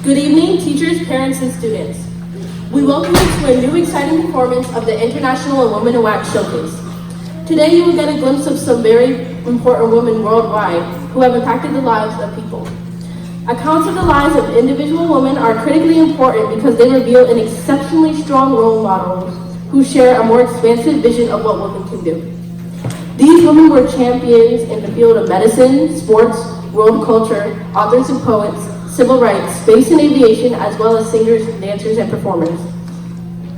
Good evening, teachers, parents, and students. We welcome you to a new exciting performance of the International and Women in Wax Showcase. Today you will get a glimpse of some very important women worldwide who have impacted the lives of people. Accounts of the lives of individual women are critically important because they reveal an exceptionally strong role models who share a more expansive vision of what women can do. These women were champions in the field of medicine, sports, world culture, authors and poets, civil rights, space and aviation, as well as singers, dancers, and performers.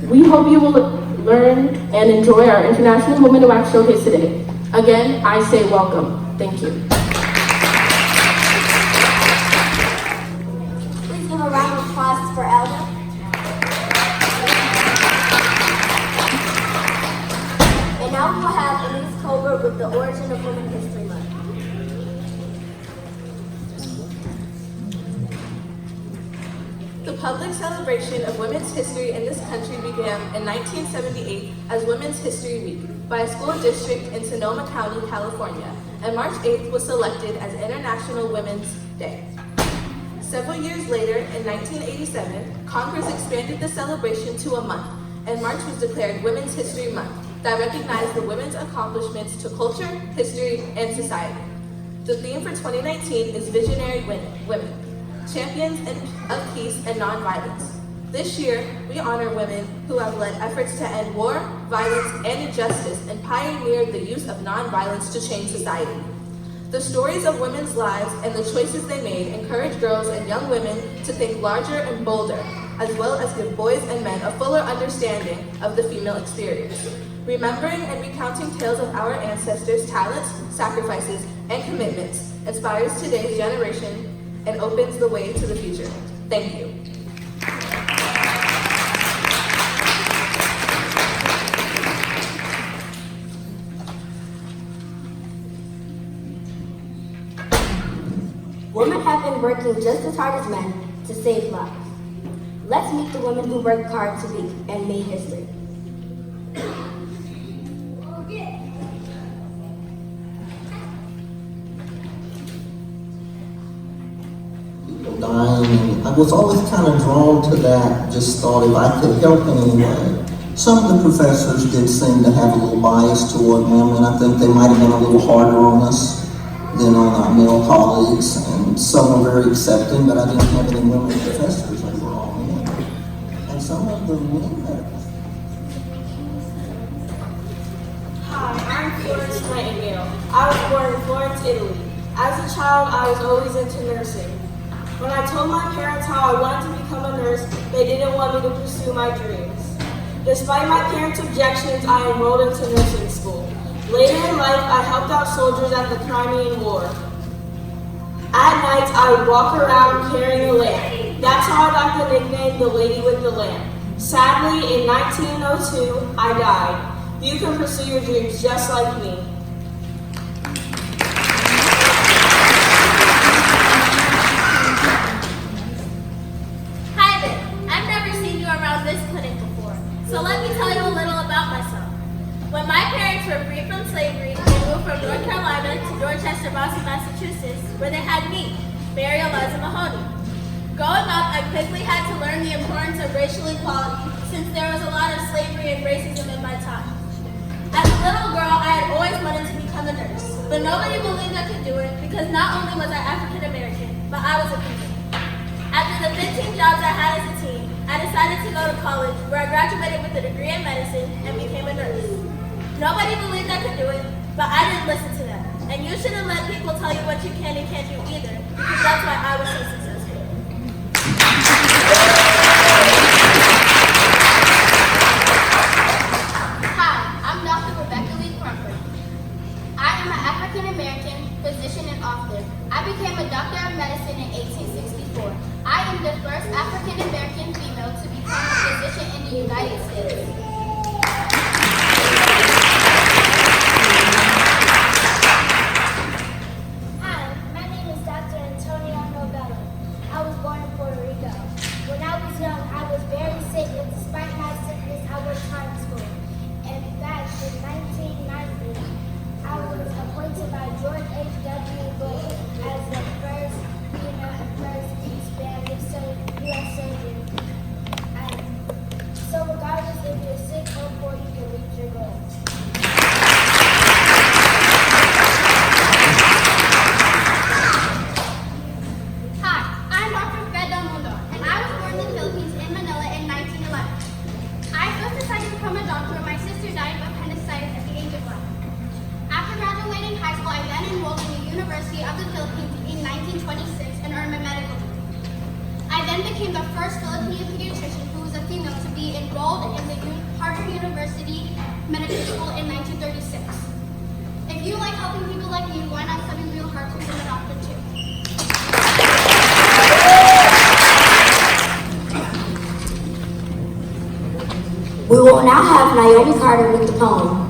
We hope you will learn and enjoy our International Women in Wax Showcase today. Again, I say welcome. Thank you. Please give a round of applause for Elda. And now we will have Elise Colbert with the Origin of Women History Month. The public celebration of women's history in this country began in 1978 as Women's History Week by a school district in Sonoma County, California, and March 8th was selected as International Women's Day. Several years later, in 1987, Congress expanded the celebration to a month, and March was declared Women's History Month that recognized the women's accomplishments to culture, history, and society. The theme for 2019 is Visionary Women, Champions of Peace and Nonviolence. This year, we honor women who have led efforts to end war, violence, and injustice and pioneered the use of nonviolence to change society. The stories of women's lives and the choices they made encourage girls and young women to think larger and bolder, as well as give boys and men a fuller understanding of the female experience. Remembering and recounting tales of our ancestors' talents, sacrifices, and commitments inspires today's generation and opens the way to the future. Thank you. Women have been working just as hard as men to save lives. Let's meet the women who worked hard to be and made history. Dying. I was always kind of drawn to that, just thought if I could help in any way. Some of the professors did seem to have a little bias toward women. I think they might have been a little harder on us than on our male colleagues, and some were very accepting, but I didn't have any women professors, they were all men. And some of the women. Hi, I'm Florence Nightingale. I was born in Florence, Italy. As a child, I was always into nursing. When I told my parents how I wanted to become a nurse, they didn't want me to pursue my dreams. Despite my parents' objections, I enrolled into nursing school. Later in life, I helped out soldiers at the Crimean War. At night, I would walk around carrying a lamp. That's how I got the nickname, the Lady with the Lamp. Sadly, in 1902, I died. You can pursue your dreams just like me. This clinic before, so let me tell you a little about myself. When my parents were freed from slavery, they moved from North Carolina to Dorchester, Boston, Massachusetts, where they had me, Mary Eliza Mahoney. Growing up, I quickly had to learn the importance of racial equality since there was a lot of slavery and racism in my time. As a little girl, I had always wanted to become a nurse, but nobody believed I could do it because not only was I African American, but I was a female. After the 15 jobs I had as a teen, I decided to go to college, where I graduated with a degree in medicine and became a nurse. Nobody believed I could do it, but I didn't listen to them. And you shouldn't let people tell you what you can and can't do either, because that's why I was so successful. Hi, I'm Dr. Rebecca Lee Crumpler. I am an African American physician and author. I became a doctor of medicine in 1864. I am the first African American female to become a physician in the United States. Hi, my name is Dr. Antonia Novello. I was born in Puerto Rico. When I was young, I was very sick, and despite my sickness, I worked hard in school. In fact, in 1990, I was appointed by George H.W. Bush as the first female and first East Spanish. So first Filipino pediatrician who was a female to be enrolled in the Harvard University Medical School in 1936. If you like helping people like me, why not study real hard to become a doctor too? We will now have Naomi Carter with the poem.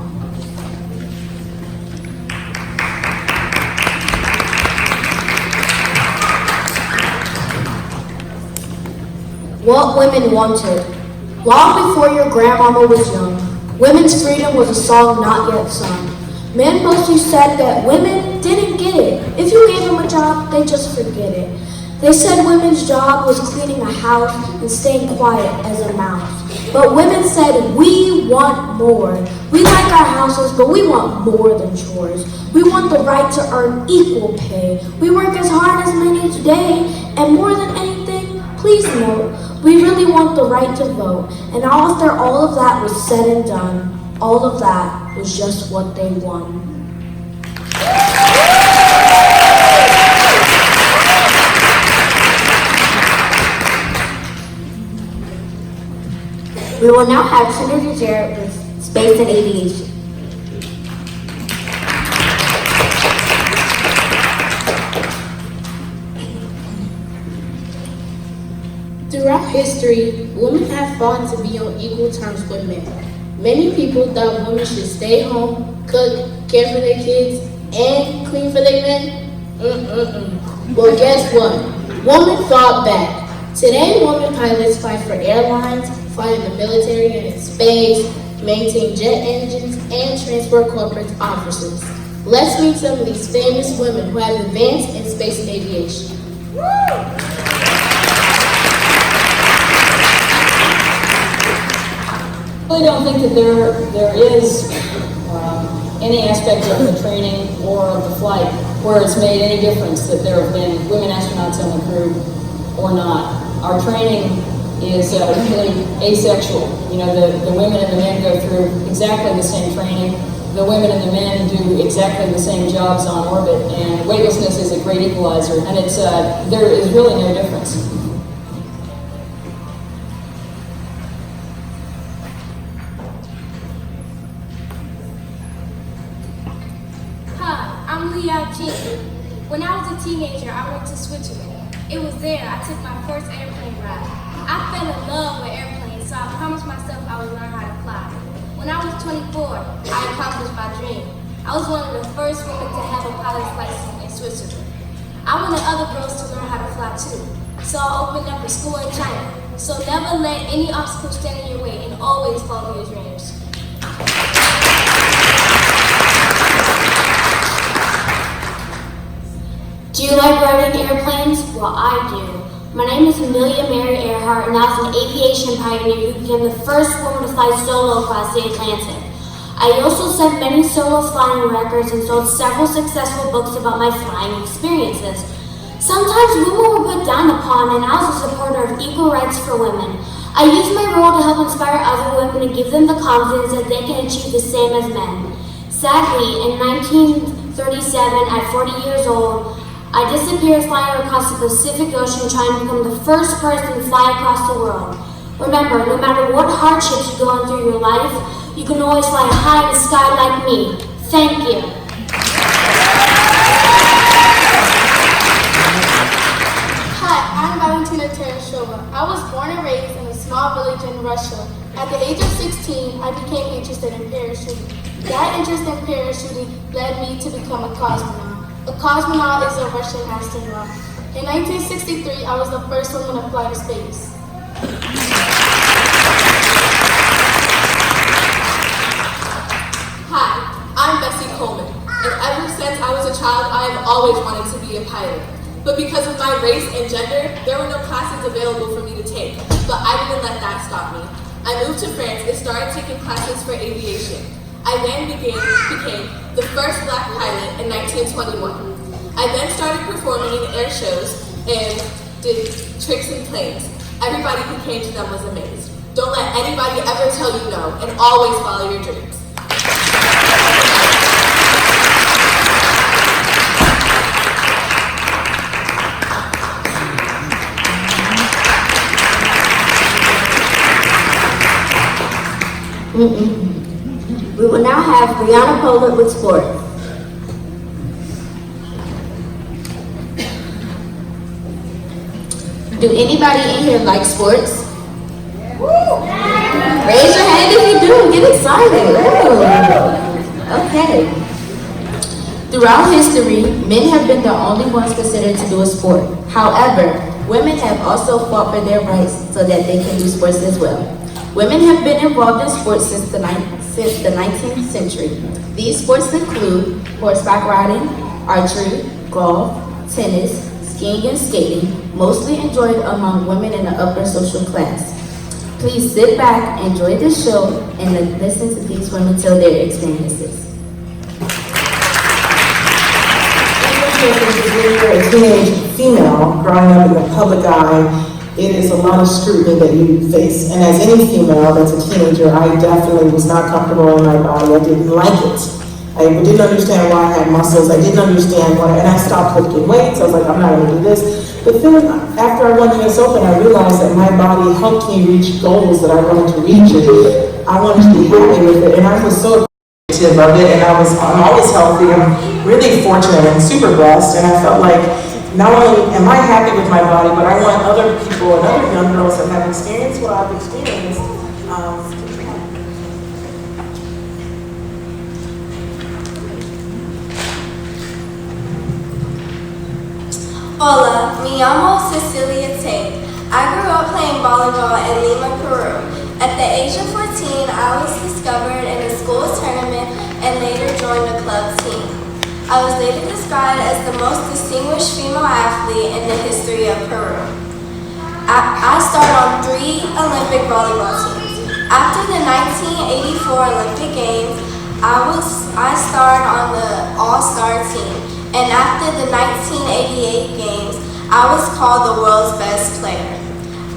What women wanted. Long before your grandmama was young, women's freedom was a song not yet sung. Men mostly said that women didn't get it. If you gave them a job, they just forget it. They said women's job was cleaning a house and staying quiet as a mouse. But women said, we want more. We like our houses, but we want more than chores. We want the right to earn equal pay. We work as hard as men each day, and more than anything, please note, we really want the right to vote. And after all of that was said and done, all of that was just what they won. We will now have Senator Jarrett with Space and Aviation. Throughout history, women have fought to be on equal terms with men. Many people thought women should stay home, cook, care for their kids, and clean for their men. Well, guess what? Women fought back. Today, women pilots fly for airlines, fly in the military and in space, maintain jet engines, and transport corporate offices. Let's meet some of these famous women who have advanced in space and aviation. I really don't think that there is any aspect of the training or of the flight where it's made any difference that there have been women astronauts on the crew or not. Our training is really asexual. You know, the women and the men go through exactly the same training. The women and the men do exactly the same jobs on orbit, and weightlessness is a great equalizer, and it's there is really no difference. Hi, I'm Leah King. When I was a teenager, I went to Switzerland. It was there I took my first airplane ride. I fell in love with airplanes, so I promised myself I would learn how to fly. When I was 24, I accomplished my dream. I was one of the first women to have a pilot's license in Switzerland. I wanted other girls to learn how to fly too, so I opened up a school in China. So never let any obstacle stand in your way and always follow your dreams. Do you like riding airplanes? Well, I do. My name is Amelia Mary Earhart, and I was an aviation pioneer who became the first woman to fly solo across the Atlantic. I also set many solo flying records and sold several successful books about my flying experiences. Sometimes women were put down upon, and I was a supporter of equal rights for women. I used my role to help inspire other women and give them the confidence that they can achieve the same as men. Sadly, in 1937, at 40 years old, I disappeared flying across the Pacific Ocean trying to become the first person to fly across the world. Remember, no matter what hardships you go on through your life, you can always fly high in the sky like me. Thank you. Hi, I'm Valentina Tereshova. I was born and raised in a small village in Russia. At the age of 16, I became interested in parachuting. That interest in parachuting led me to become a cosmonaut. A cosmonaut is a Russian astronaut. In 1963, I was the first woman to fly to space. Hi, I'm Bessie Coleman, and ever since I was a child, I have always wanted to be a pilot. But because of my race and gender, there were no classes available for me to take, but I didn't let that stop me. I moved to France and started taking classes for aviation. I then became the first black pilot in 1921. I then started performing in air shows and did tricks in planes. Everybody who came to them was amazed. Don't let anybody ever tell you no, and always follow your dreams. We will now have Brianna Pollard with sports. Do anybody in here like sports? Raise your hand if you do. Get excited. Okay. Throughout history, men have been the only ones considered to do a sport. However, women have also fought for their rights so that they can do sports as well. Women have been involved in sports since the 19th century. These sports include horseback riding, archery, golf, tennis, skiing, and skating, mostly enjoyed among women in the upper social class. Please sit back, enjoy this show, and listen to these women tell their experiences. When you're a teenage female growing up in the public eye, it is a lot of scrutiny that you face. And as any female that's a teenager, I definitely was not comfortable in my body. I didn't like it. I didn't understand why I had muscles. I didn't understand why, and I stopped lifting weights. I was like, I'm not going to do this. But then after I won the US Open, I realized that my body helped me reach goals that I wanted to reach. And I wanted to be happy with it. And I was so appreciative of it. And I'm always healthy. I'm really fortunate and super blessed. And I felt like not only am I happy with my body, but I want other people and other young girls that have experienced what I've experienced. Hola, me llamo Cecilia Tate. I grew up playing volleyball in Lima, Peru. At the age of 14, I was discovered in a school tournament and later joined the club team. I was later described as the most distinguished female athlete in the history of Peru. I started on 3 Olympic volleyball teams. After the 1984 Olympic Games, I starred on the All-Star team. And after the 1988 Games, I was called the world's best player.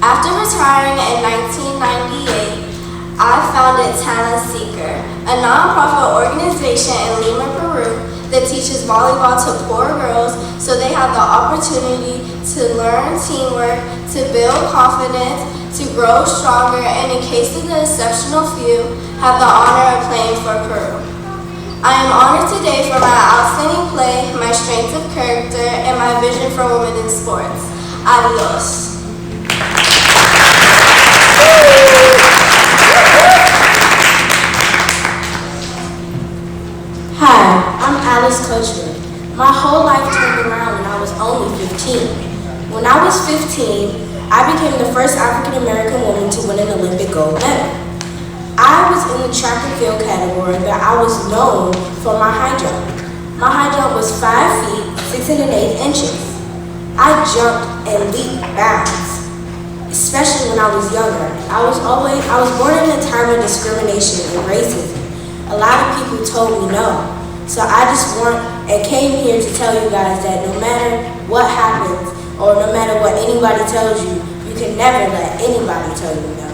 After retiring in 1998, I founded Talent Seeker, a nonprofit organization in Lima, Peru that teaches volleyball to poor girls so they have the opportunity to learn teamwork, to build confidence, to grow stronger, and in case of the exceptional few, have the honor of playing for Peru. I am honored today for my outstanding play, my strength of character, and my vision for women in sports. Adios. Hi, I'm Alice Coachman. My whole life turned around when I was only 15. When I was 15, I became the first African American woman to win an Olympic gold medal. I was in the track and field category, but I was known for my high jump. My high jump was 5 feet, 6 1/8 inches. I jumped and leaped bounds, especially when I was younger. I was born in a time of discrimination and racism. A lot of people told me no. So I just came here to tell you guys that no matter what happens, or no matter what anybody tells you, you can never let anybody tell you no.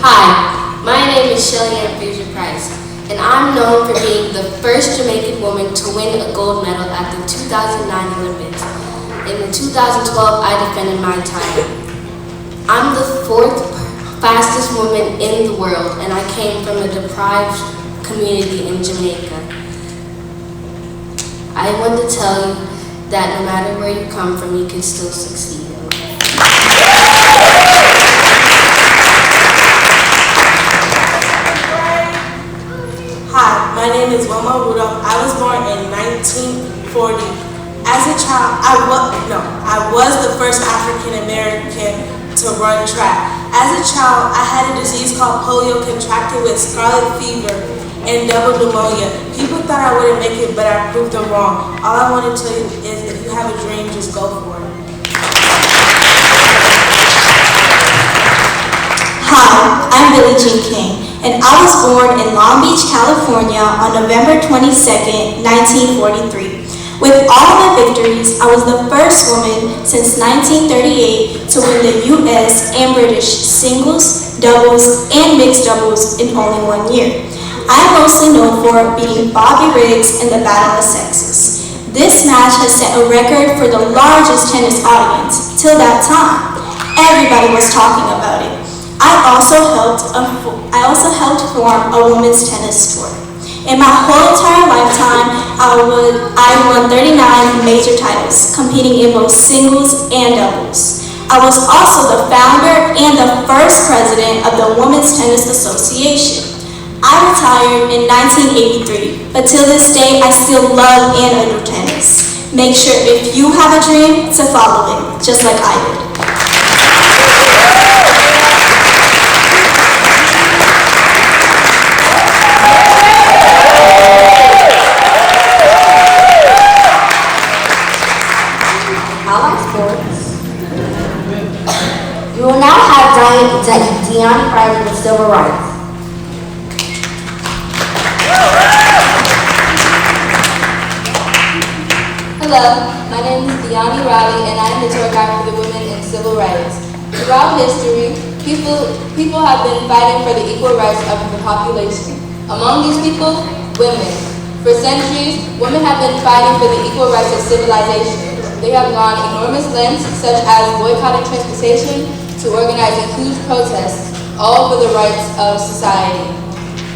Hi, my name is Shelly Ann Fraser-Price, and I'm known for being the first Jamaican woman to win a gold medal at the 2009 Olympics. In the 2012, I defended my title. I'm the 4th fastest woman in the world, and I came from a deprived community in Jamaica. I want to tell you that no matter where you come from, you can still succeed. Hi, my name is Wilma Rudolph. I was born in 1940. As a child, I was the first African American to run track. As a child, I had a disease called polio contracted with scarlet fever and double pneumonia. People thought I wouldn't make it, but I proved them wrong. All I want to tell you is if you have a dream, just go for it. Hi, I'm Billie Jean King, and I was born in Long Beach, California on November 22nd, 1943. With all my victories, I was the first woman since 1938 to win the US and British singles, doubles, and mixed doubles in only 1 year. I am mostly known for beating Bobby Riggs in the Battle of Sexes. This match has set a record for the largest tennis audience. Till that time, everybody was talking about it. I also helped form a women's tennis sport. In my whole entire lifetime, I won 39 major titles, competing in both singles and doubles. I was also the founder and the first president of the Women's Tennis Association. I retired in 1983, but till this day, I still love and adore tennis. Make sure if you have a dream to follow it, just like I did. I like sports. We will now have Deanna Riley with civil rights. Hello, my name is Deanna Riley and I am the tour guide for the Women in Civil Rights. Throughout history, people have been fighting for the equal rights of the population. Among these people, women. For centuries, women have been fighting for the equal rights of civilization. They have gone enormous lengths, such as boycotting transportation, to organizing huge protests, all for the rights of society.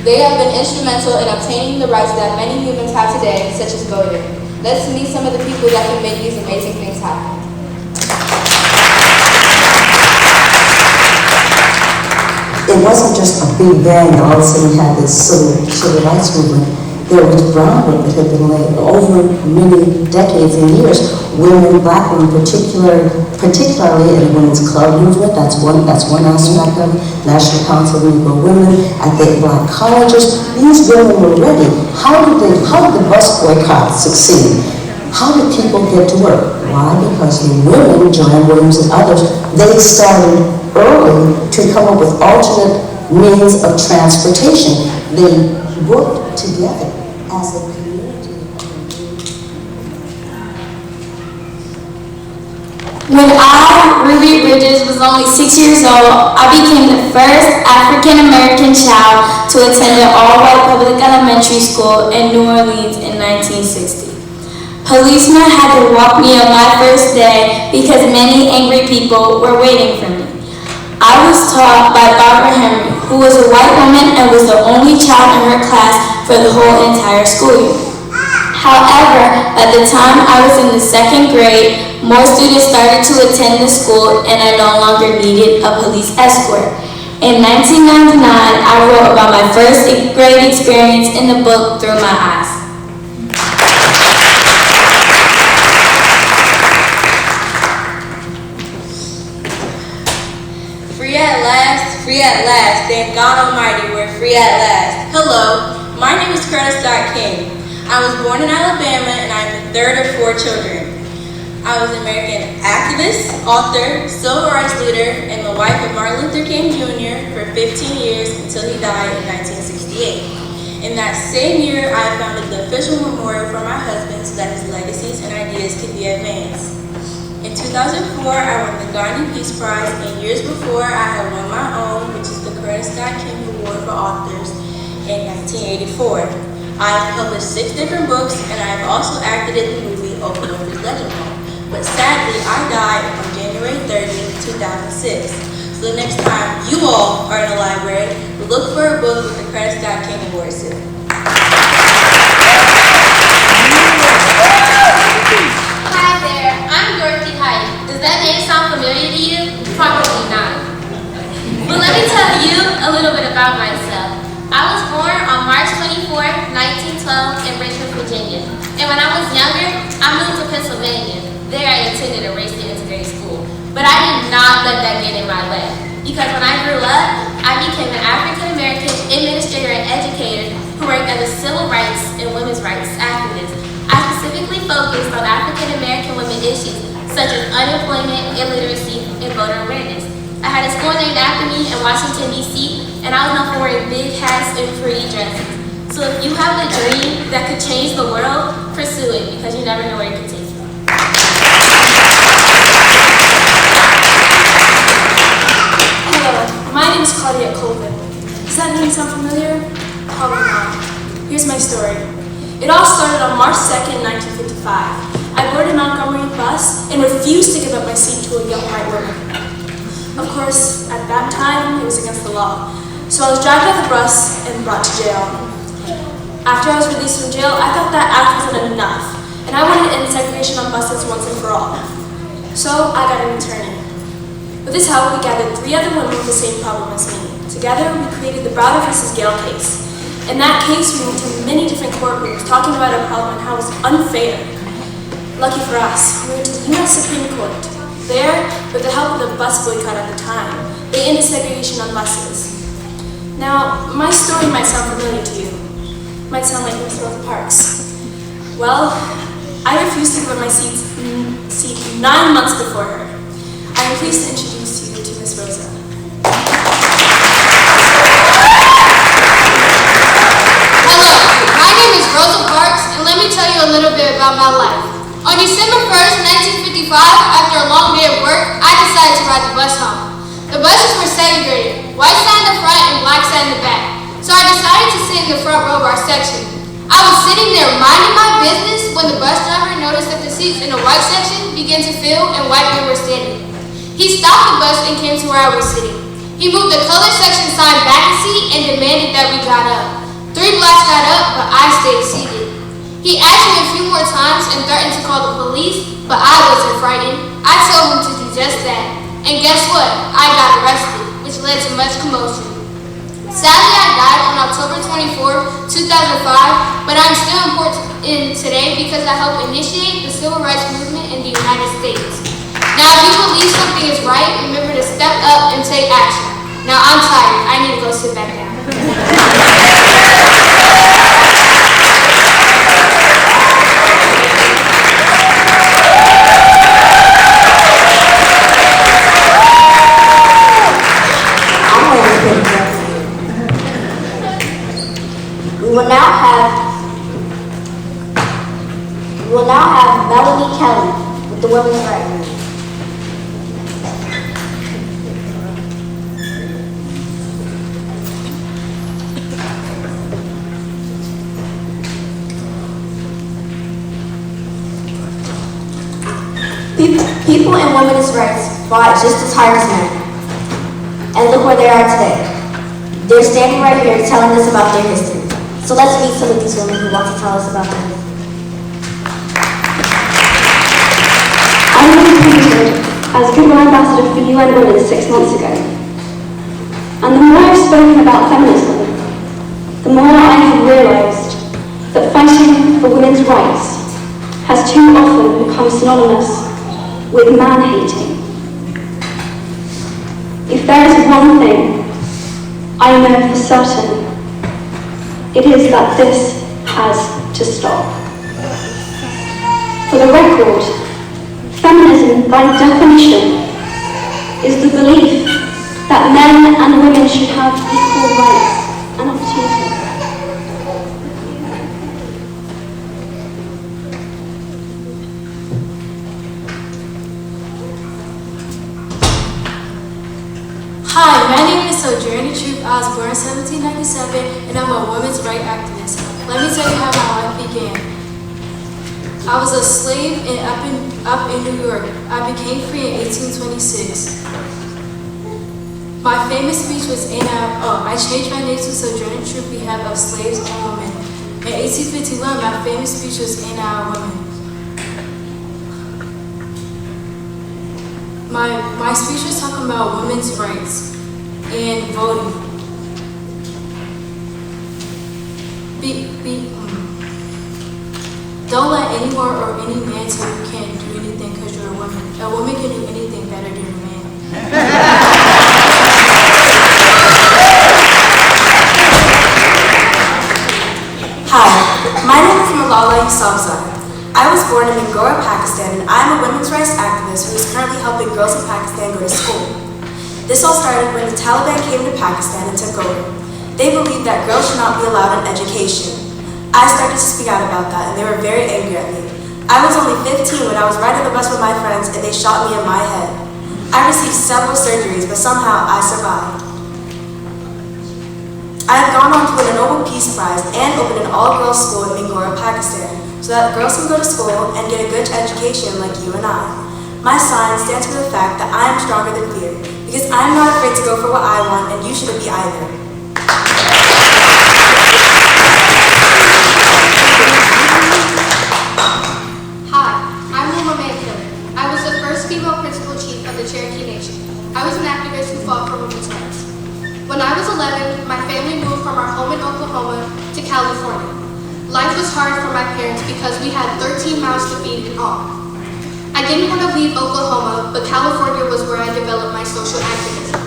They have been instrumental in obtaining the rights that many humans have today, such as voting. Let's meet some of the people that can make these amazing things happen. It wasn't just a big bang that all of a sudden we had this civil rights movement. There was groundwork that had been laid over many decades and years. Women, black women, particularly in the women's club movement, that's one aspect of it. National Council of Negro Women, at the black colleges, these women were ready. How did the bus boycott succeed? How did people get to work? Why? Because the women, Joanne Williams and others, they started early to come up with alternate means of transportation. They worked together as a community. When I, Ruby Bridges, was only 6 years old, I became the first African-American child to attend an all-white public elementary school in New Orleans in 1960. Policemen had to walk me on my first day because many angry people were waiting for me. I was taught by Barbara Henry, who was a white woman and was the only child in her class for the whole entire school year. However, by the time I was in the 2nd grade, more students started to attend the school and I no longer needed a police escort. In 1999, I wrote about my first grade experience in the book Through My Eyes. Free at last, thank God Almighty, we're free at last. Hello, my name is Curtis King. I was born in Alabama and I'm the third of 4 children. I was an American activist, author, civil rights leader, and the wife of Martin Luther King Jr. for 15 years until he died in 1968. In that same year, I founded the official memorial for my husband so that his legacies and ideas could be advanced. In 2004, I won the Gandhi Peace Prize, and years before, I had won my own, which is the Curtis King Award for Authors, in 1984. I have published 6 different books, and I have also acted in the movie Open Winfrey's Legend Home. But sadly, I died on January 30th, 2006. So the next time you all are in a library, look for a book with the Curtis King Award seal. Does that name sound familiar to you? Probably not. But let me tell you a little bit about myself. I was born on March 24th, 1912 in Richmond, Virginia. And when I was younger, I moved to Pennsylvania. There I attended a racially integrated school. But I did not let that get in my way. Because when I grew up, I became an African-American administrator and educator who worked as a civil rights and women's rights activist. I specifically focused on African-American women issues such as unemployment, illiteracy, and voter awareness. I had a school named after me in Washington, D.C., and I was known for wearing big hats and pretty dresses. So if you have a dream that could change the world, pursue it, because you never know where it could take you. Hello, my name is Claudia Colvin. Does that name sound familiar? Probably not. Here's my story. It It all started on March 2nd, 1955. I boarded a Montgomery bus and refused to give up my seat to a young white woman. Of course, at that time, it was against the law. So I was dragged off the bus and brought to jail. After I was released from jail, I thought that act wasn't enough, and I wanted to end segregation on buses once and for all. So I got an attorney. With his help, we gathered 3 other women with the same problem as me. Together, we created the Browder vs. Gale case. In that case, we went to many different courtrooms talking about our problem and how it was unfair. Lucky for us, we went to the U.S. Supreme Court. There, with the help of the bus boycott at the time, they ended segregation on buses. Now, my story might sound familiar to you. Might sound like Miss Rosa Parks. Well, I refused to give up my seat 9 months before her. I am pleased to introduce you to Miss Rosa. My name is Rosa Parks, and let me tell you a little bit about my life. On December 1st, 1955, after a long day of work, I decided to ride the bus home. The buses were segregated, white sat in the front and black sat in the back, so I decided to sit in the front row of our section. I was sitting there minding my business when the bus driver noticed that the seats in the white section began to fill and white men were standing. He stopped the bus and came to where I was sitting. He moved the colored section sign back a seat and demanded that we got up. 3 blacks got up, but I stayed seated. He asked me a few more times and threatened to call the police, but I wasn't frightened. I told him to do just that. And guess what? I got arrested, which led to much commotion. Sadly, I died on October 24, 2005, but I'm still important today because I helped initiate the civil rights movement in the United States. Now, if you believe something is right, remember to step up and take action. Now, I'm tired. I need to go sit back down. We will now have Melanie Kelly with the women's right. People in women's rights fought just as hard as men. And look where they are today. They're standing right here telling us about their history. So let's meet some of these women who want to tell us about their history. I was appointed as Goodwill Ambassador for UN Women 6 months ago. And the more I've spoken about feminism, the more I have realised that fighting for women's rights has too often become synonymous with man-hating. If there is one thing I know for certain, it is that this has to stop. For the record, feminism, by definition, is the belief that men and women should have equal rights and opportunities. Hi, my name is Sojourner Troop. I was born in 1797 and I'm a women's rights activist. Let me tell you how my life began. I was a slave up in New York. I became free in 1826. My famous speech was I changed my name to Sojourner Troop on behalf of slaves and women. In 1851, my famous speech was "Ain't I a Woman?" My speech was talking about women's rights and voting. Don't let anyone or any man tell you can't do anything because you're a woman. A woman can do anything better than a man. Hi, my name is Malala Yousafzai. I was born in Mingora, Pakistan, and I am a women's rights activist who is currently helping girls in Pakistan go to school. This all started when the Taliban came to Pakistan and took over. They believed that girls should not be allowed an education. I started to speak out about that, and they were very angry at me. I was only 15 when I was riding the bus with my friends, and they shot me in my head. I received several surgeries, but somehow I survived. I have gone on to win a Nobel Peace Prize and opened an all-girls school in Mingora, Pakistan, so that girls can go to school and get a good education like you and I. My sign stands for the fact that I am stronger than fear, because I am not afraid to go for what I want, and you shouldn't be either. Hi, I'm Wilma Mae Killer. I was the first female principal chief of the Cherokee Nation. I was an activist who fought for women's rights. When I was 11, my family moved from our home in Oklahoma to California. Life was hard for my parents because we had 13 mouths to feed in all. I didn't want to leave Oklahoma, but California was where I developed my social activism.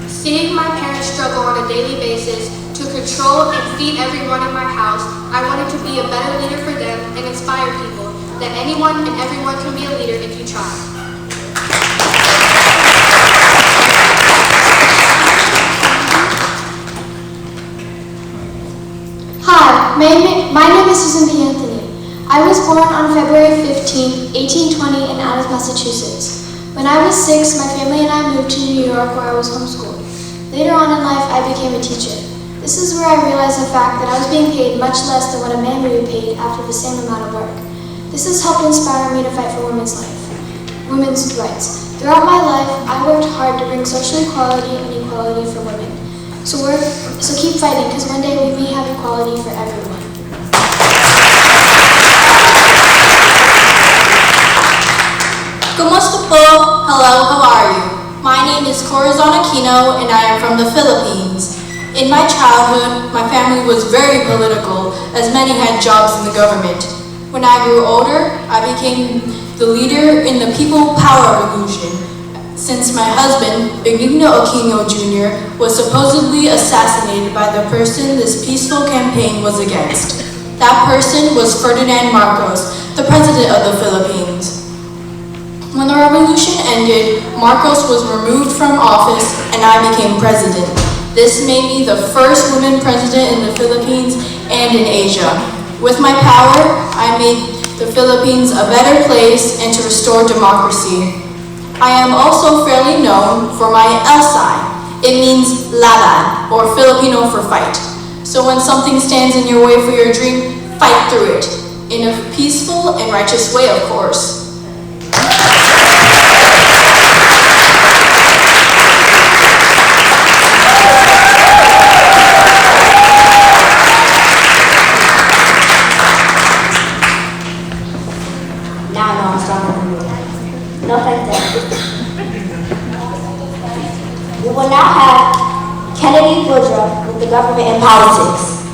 Seeing my parents struggle on a daily basis to control and feed everyone in my house, I wanted to be a better leader for them and inspire people that anyone and everyone can be a leader if you try. Hi, my name is Susan B. Anthony. I was born on February 15, 1820 in Adams, Massachusetts. When I was 6, my family and I moved to New York where I was homeschooled. Later on in life, I became a teacher. This is where I realized the fact that I was being paid much less than what a man would be paid after the same amount of work. This has helped inspire me to fight for women's rights. Throughout my life, I worked hard to bring social equality and equality for women. So keep fighting, because one day we may have equality for everyone. Kumusta po? Hello, how are you? My name is Corazon Aquino and I am from the Philippines. In my childhood, my family was very political as many had jobs in the government. When I grew older, I became the leader in the People Power Revolution, since my husband, Benigno Aquino Jr., was supposedly assassinated by the person this peaceful campaign was against. That person was Ferdinand Marcos, the president of the Philippines. When the revolution ended, Marcos was removed from office and I became president. This made me the first woman president in the Philippines and in Asia. With my power, I made the Philippines a better place and to restore democracy. I am also fairly known for my L sign. It means laban, or Filipino for fight. So when something stands in your way for your dream, fight through it. In a peaceful and righteous way, of course. Now I'm stronger than you. No offense. We will now have Kennedy Woodruff with the government and politics.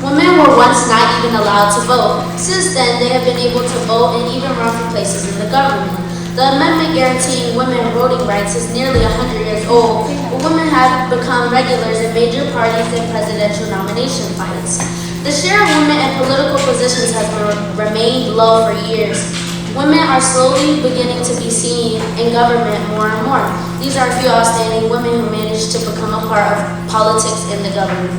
Women were once not even allowed to vote. Since then, they have been able to vote and even run for places in the government. The amendment guaranteeing women voting rights is nearly 100 years old, but women have become regulars in major parties and presidential nomination fights. The share of women in political positions has remained low for years. Women are slowly beginning to be seen in government more and more. These are a few outstanding women who managed to become a part of politics in the government.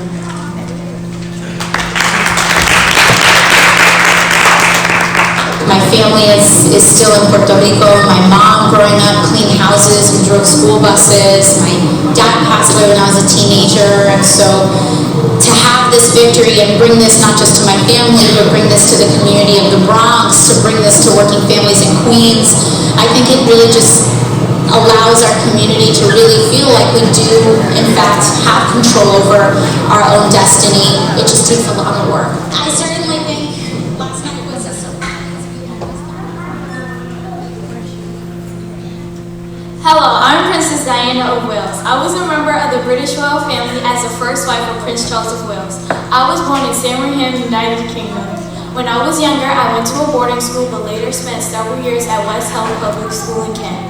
My family is still in Puerto Rico. My mom growing up cleaned houses and drove school buses. My dad passed away when I was a teenager. And so to have this victory and bring this not just to my family, but bring this to the community of the Bronx, to bring this to working families in Queens, I think it really just allows our community to really feel like we do, in fact, have control over our own destiny. It just takes a lot of work. I certainly think last night was a surprise. Hello, I'm Princess Diana of Wales. I was a member of the British royal family as the first wife of Prince Charles of Wales. I was born in Sandringham, United Kingdom. When I was younger, I went to a boarding school but later spent several years at West Hill Public School in Kent.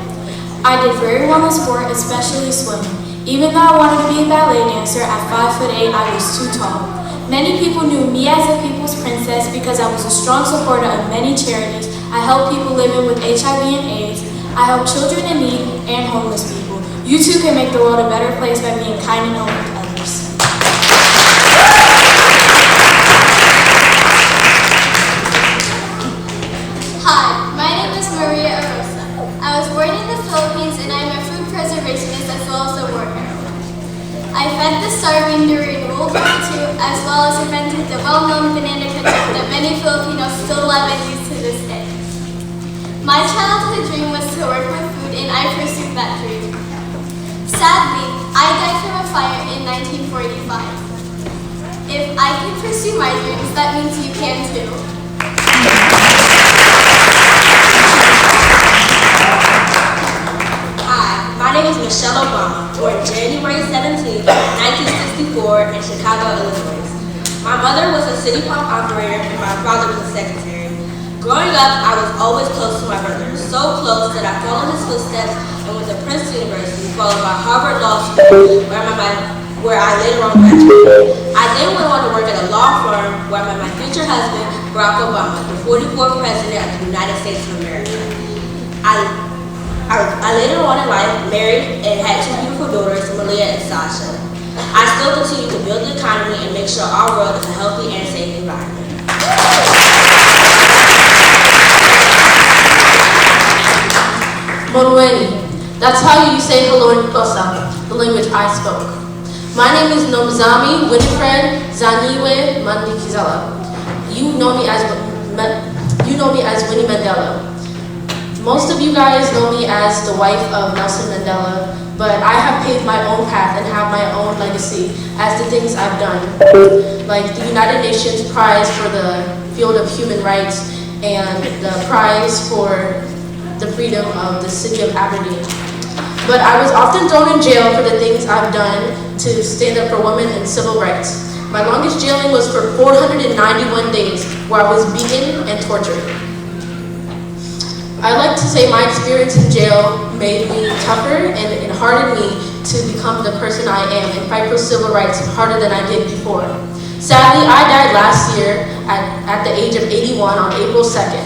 I did very well in sport, especially swimming. Even though I wanted to be a ballet dancer, at 5'8", I was too tall. Many people knew me as a people's princess because I was a strong supporter of many charities. I helped people living with HIV and AIDS. I help children in need and homeless people. You too can make the world a better place by being kind and open to others. Hi, my name is Maria Arosa. invented the well-known banana ketchup that many Filipinos still love and use to this day. My childhood dream was to work with food, and I pursued that dream. Sadly, I died from a fire in 1945. If I can pursue my dreams, that means you can too. Hi, my name is Michelle Obama, born January 17, 1964 in Chicago, Illinois. My mother was a city pump operator and my father was a secretary. Growing up, I was always close to my brother, so close that I followed his footsteps and went to Princeton University, followed by Harvard Law School, where I later on graduated. I then went on to work at a law firm where I met my future husband, Barack Obama, the 44th President of the United States of America. I later on in life married and had two beautiful daughters, Malia and Sasha. I still continue to build the economy and make sure our world is a healthy and safe environment. Monweni, that's how you say hello in Xhosa, the language I spoke. My name is Nomzami Winifred Zaniwe Mandikizela. You know me as Winnie Mandela. Most of you guys know me as the wife of Nelson Mandela, but I have paved my own path and have my own legacy as the things I've done, like the United Nations Prize for the field of human rights and the prize for the freedom of the city of Aberdeen. But I was often thrown in jail for the things I've done to stand up for women and civil rights. My longest jailing was for 491 days, where I was beaten and tortured. I like to say my experience in jail made me tougher and hardened me to become the person I am and fight for civil rights harder than I did before. Sadly, I died last year at the age of 81 on April 2nd.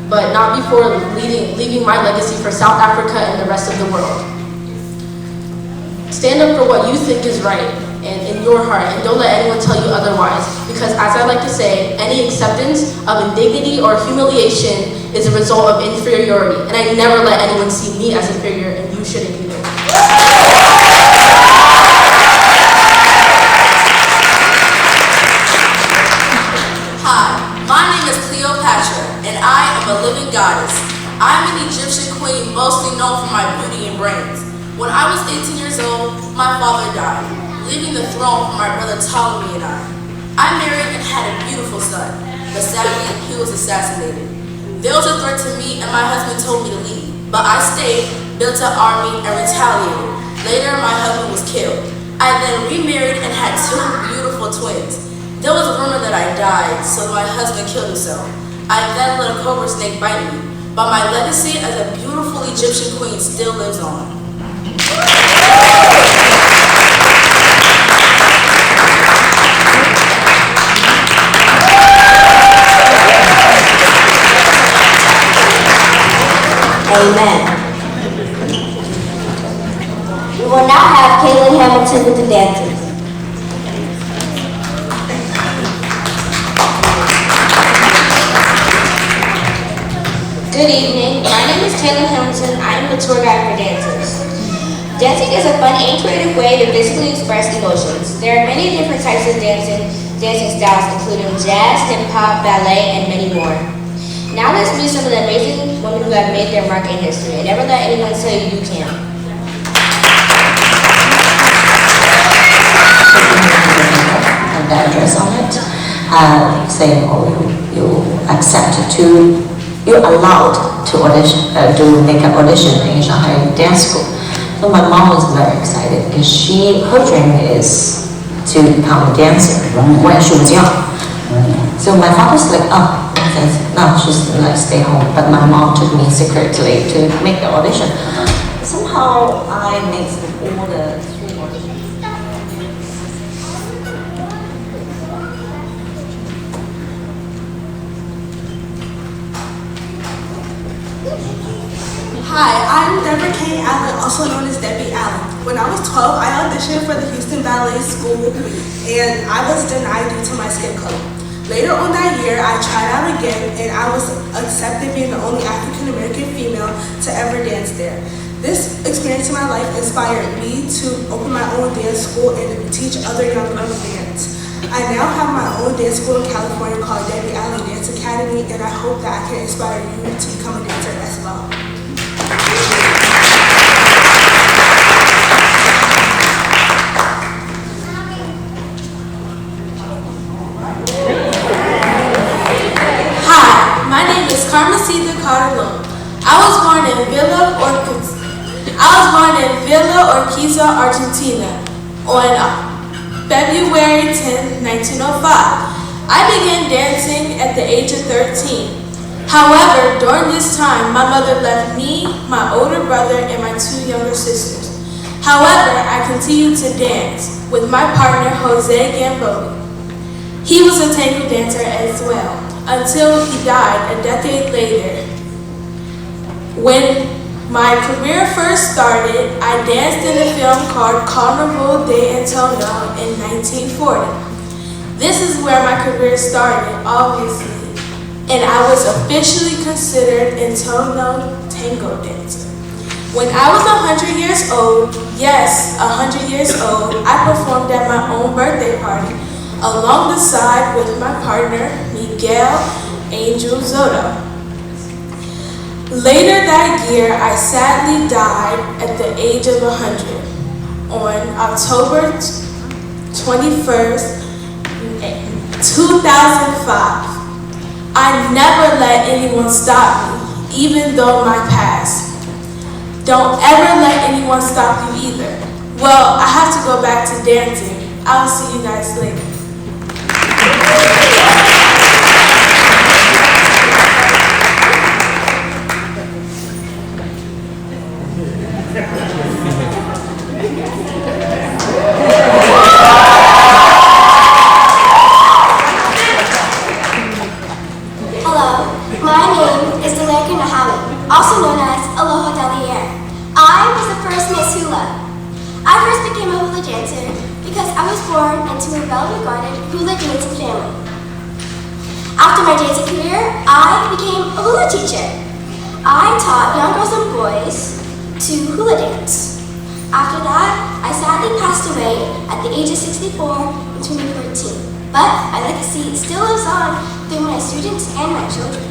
But not before leaving my legacy for South Africa and the rest of the world. Stand up for what you think is right and in your heart, and don't let anyone tell you otherwise, because as I like to say, any acceptance of indignity or humiliation is a result of inferiority, and I never let anyone see me as inferior, and you shouldn't either. A living goddess. I'm an Egyptian queen, mostly known for my beauty and brains. When I was 18 years old, my father died, leaving the throne for my brother Ptolemy and I. I married and had a beautiful son, but sadly, he was assassinated. There was a threat to me and my husband told me to leave, but I stayed, built an army, and retaliated. Later, my husband was killed. I then remarried and had two beautiful twins. There was a rumor that I died, so my husband killed himself. I then let a cobra snake bite me, but my legacy as a beautiful Egyptian queen still lives on. Amen. We will now have Kaylin Hamilton with the dancers. Good evening, my name is Taylor Hamilton. I am the tour guide for dancers. Dancing is a fun and creative way to physically express emotions. There are many different types of dancing styles, including jazz, hip-hop, ballet, and many more. Now let's meet some of the amazing women who have made their mark in history, and never let anyone tell you you can't. And the address on it, saying, oh, you accept to. You're allowed to audition, to make an audition in Shanghai Dance School. So my mom was very excited because her dream is to become a dancer when she was young. So my father's like, oh, says, no, she's like stay home. But my mom took me secretly to make the audition. Somehow I made all the 3 auditions. Hi, I'm Deborah K. Allen, also known as Debbie Allen. When I was 12, I auditioned for the Houston Ballet School, and I was denied due to my skin color. Later on that year, I tried out again, and I was accepted being the only African American female to ever dance there. This experience in my life inspired me to open my own dance school and teach other young girls dance. I now have my own dance school in California called Debbie Allen Dance Academy, and I hope that I can inspire you to become a dancer as well. Hi, my name is Carmencita Cardelon. I was born in Villa Urquiza, Argentina on February 10, 1905. I began dancing at the age of 13. However, during this time, my mother left me, my older brother, and my 2 younger sisters. However, I continued to dance with my partner, Jose Gamboa. He was a tango dancer as well, until he died a decade later. When my career first started, I danced in a film called Carnaval de Antonio in 1940. This is where my career started, obviously, and I was officially considered Antonio tango dancer. When I was 100 years old, yes, 100 years old, I performed at my own birthday party along the side with my partner, Miguel Angel Zotto. Later that year, I sadly died at the age of 100 on October 21st, 2005. I never let anyone stop me, even though my past. Don't ever let anyone stop you either. Well, I have to go back to dancing. I'll see you guys later. Hello, my name is Delanca Nahawi, also known as Aloha Dalier. I was the first Miss Hula. I first became a hula dancer because I was born into a well-regarded hula dancing family. After my dancing career, I became a hula teacher. I taught young girls and boys to hula dance. After that, I sadly passed away at the age of 64 in 2014. But my legacy still lives on through my students and my children.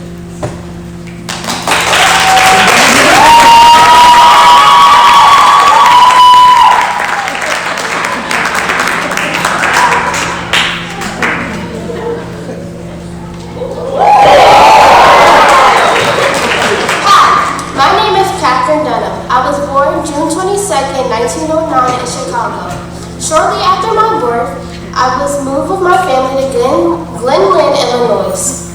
My name is Catherine Dunham. I was born June 22nd, 1909 in Chicago. Shortly after my birth, I was moved with my family to Glenlyn, Illinois.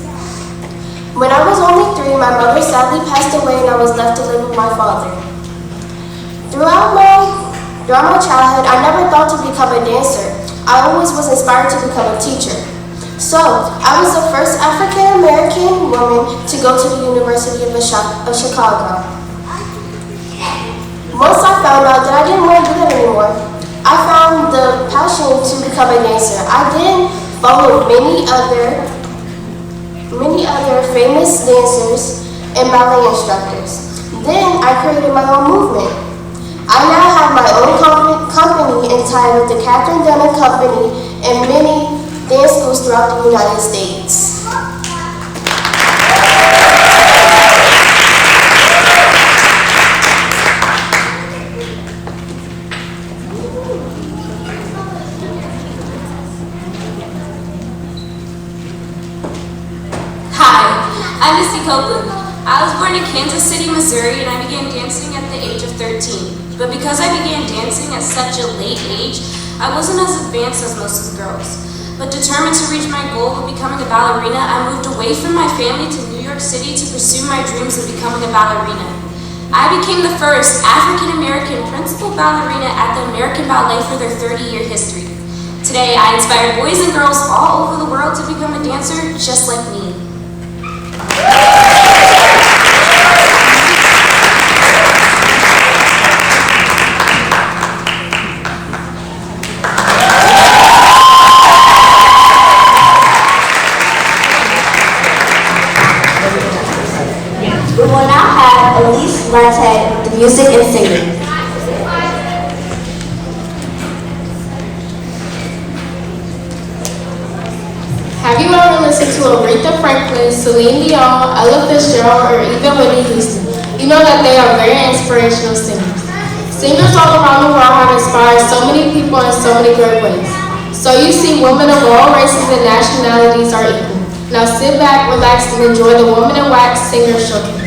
When I was only 3, my mother sadly passed away and I was left to live with my father. Throughout my childhood, I never thought to become a dancer. I always was inspired to become a teacher. So, I was the first African American woman to go to the University of Chicago. Once I found out that I didn't want to do that anymore, I found the passion to become a dancer. I then followed many other famous dancers and ballet instructors. Then I created my own movement. I now have my own company entitled the Catherine Dunham Company and many dance schools throughout the United States. I'm Missy Copeland. I was born in Kansas City, Missouri, and I began dancing at the age of 13. But because I began dancing at such a late age, I wasn't as advanced as most of the girls. But determined to reach my goal of becoming a ballerina, I moved away from my family to New York City to pursue my dreams of becoming a ballerina. I became the first African-American principal ballerina at the American Ballet for their 30-year history. Today, I inspire boys and girls all over the world to become a dancer just like me. We will now have Elise Latte, the music and singing. listen to Aretha Franklin, Celine Dion, Ella Fitzgerald, or even Whitney Houston, you know that they are very inspirational singers. Singers all around the world have inspired so many people in so many great ways. So you see, women of all races and nationalities are equal. Now sit back, relax, and enjoy the Woman in Wax Singer Showcase.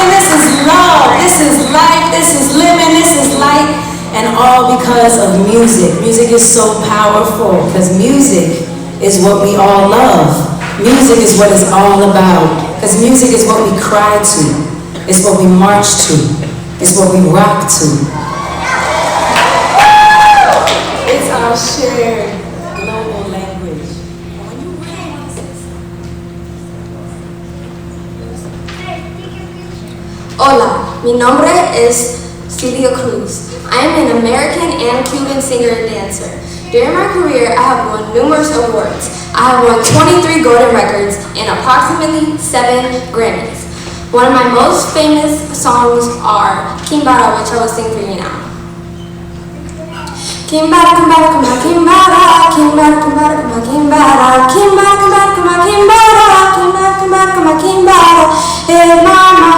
This is love, this is life, this is living, this is light, and all because of music. Music is so powerful because music is what we all love. Music is what it's all about because music is what we cry to, it's what we march to, it's what we rock to. It's our shared global language. Hola, mi nombre es Celia Cruz. I am an American and Cuban singer and dancer. During my career, I have won numerous awards. I have won 23 golden records and approximately 7 Grammys. One of my most famous songs are Kimbara, which I will sing for you now. Kimbara, kimbara, kimbara, kimbara, kimbara, kimbara, kimbara, kimbara, kimbara, kimbara, kimbara, kimbara, kimbara, kimbara, kimbara, hey mama,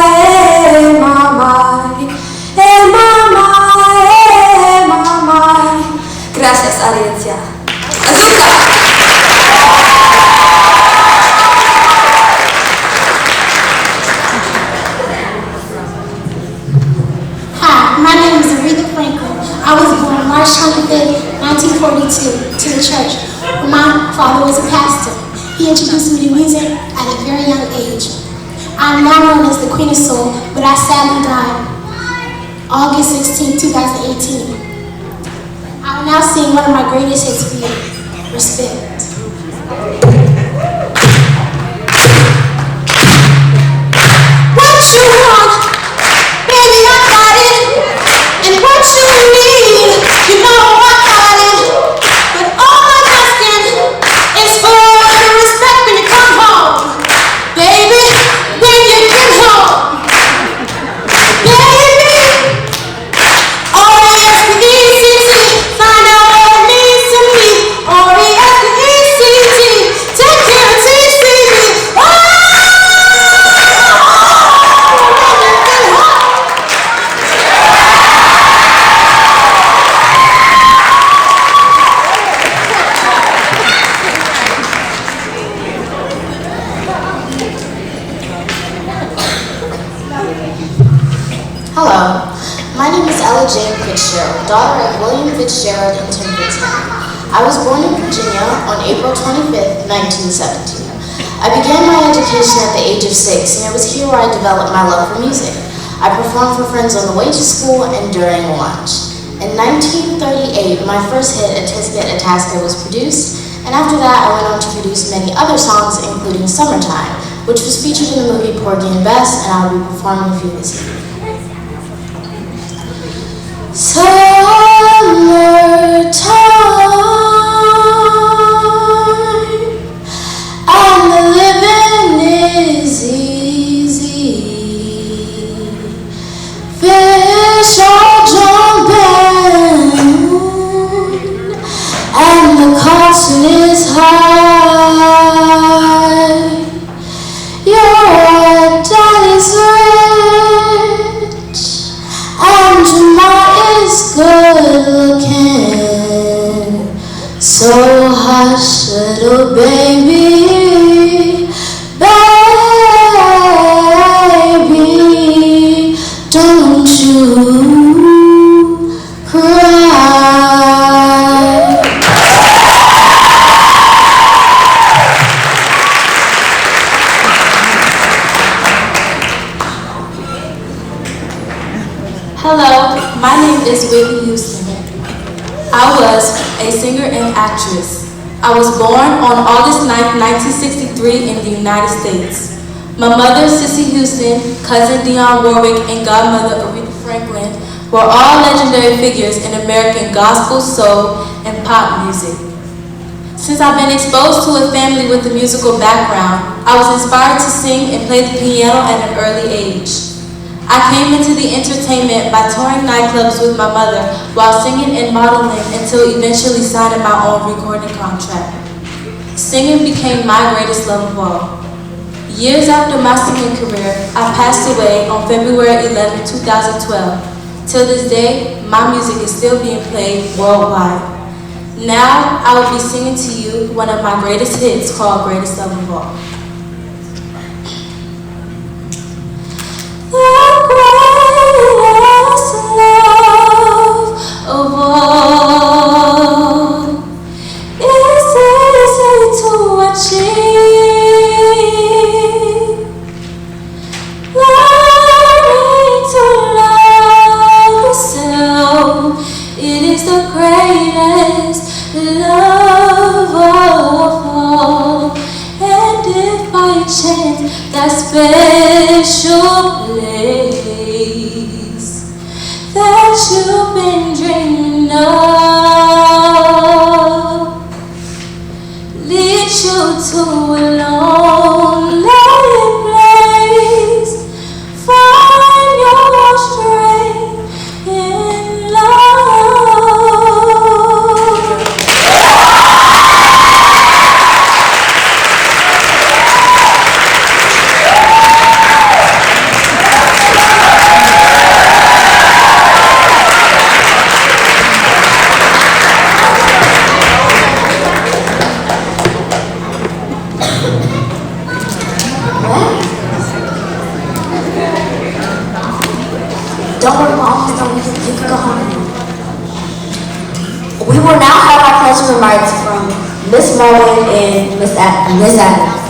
hey mama, hey mama, hey mama. Gracias, audiencia. Hi, my name is Aretha Franklin. I was born March 25th, 1942, to the church, where my father was a pastor. He introduced me to music at a very young age. I am now known as the Queen of Soul, but I sadly died August 16, 2018. I will now sing one of my greatest hits for you, Respect. What you want, baby, I got it. And what you need, you know I got it. But all I'm asking is for your respect when you come home. Baby, when you get home. Baby, R-E-S-P-E-C-T, find out what it means to me. R-E-S-P-E-C-T, take care of TCB. Hello, my name is Ella Jane Fitzgerald, daughter of William Fitzgerald and Tim Fitzgerald. I was born in Virginia on April 25th, 1917. I began my education at the age of 6, and it was here where I developed my love for music. I performed for friends on the way to school and during lunch. In 1938, my first hit, A Tisket, A Tasker, was produced, and after that I went on to produce many other songs, including Summertime, which was featured in the movie Porgy and Bess, and I will be performing a few this evening. Summertime, and the living is easy. Fish are jumping, and the cost is high. Your daddy's rich, and your mom is good looking. So hush, little baby, baby, don't you cry. Hello, my name is Whitney Houston. I was a singer and actress. I was born on August 9, 1963 in the United States. My mother, Sissy Houston, cousin Dionne Warwick, and godmother Aretha Franklin were all legendary figures in American gospel, soul, and pop music. Since I've been exposed to a family with a musical background, I was inspired to sing and play the piano at an early age. I came into the entertainment by touring nightclubs with my mother while singing and modeling until eventually signing my own recording contract. Singing became my greatest love of all. Years after my singing career, I passed away on February 11, 2012. Till this day, my music is still being played worldwide. Now, I will be singing to you one of my greatest hits called Greatest Love of All. The greatest love of all is easy to achieve. Learning to love yourself, it is the greatest love of all. And if by chance that special place that you've been dreaming of leads you to a lonely place, find your strength in love. Don't worry, Mom. No, you can go home. We will now have our closing remarks from Miss Smallwood and Miss Adams.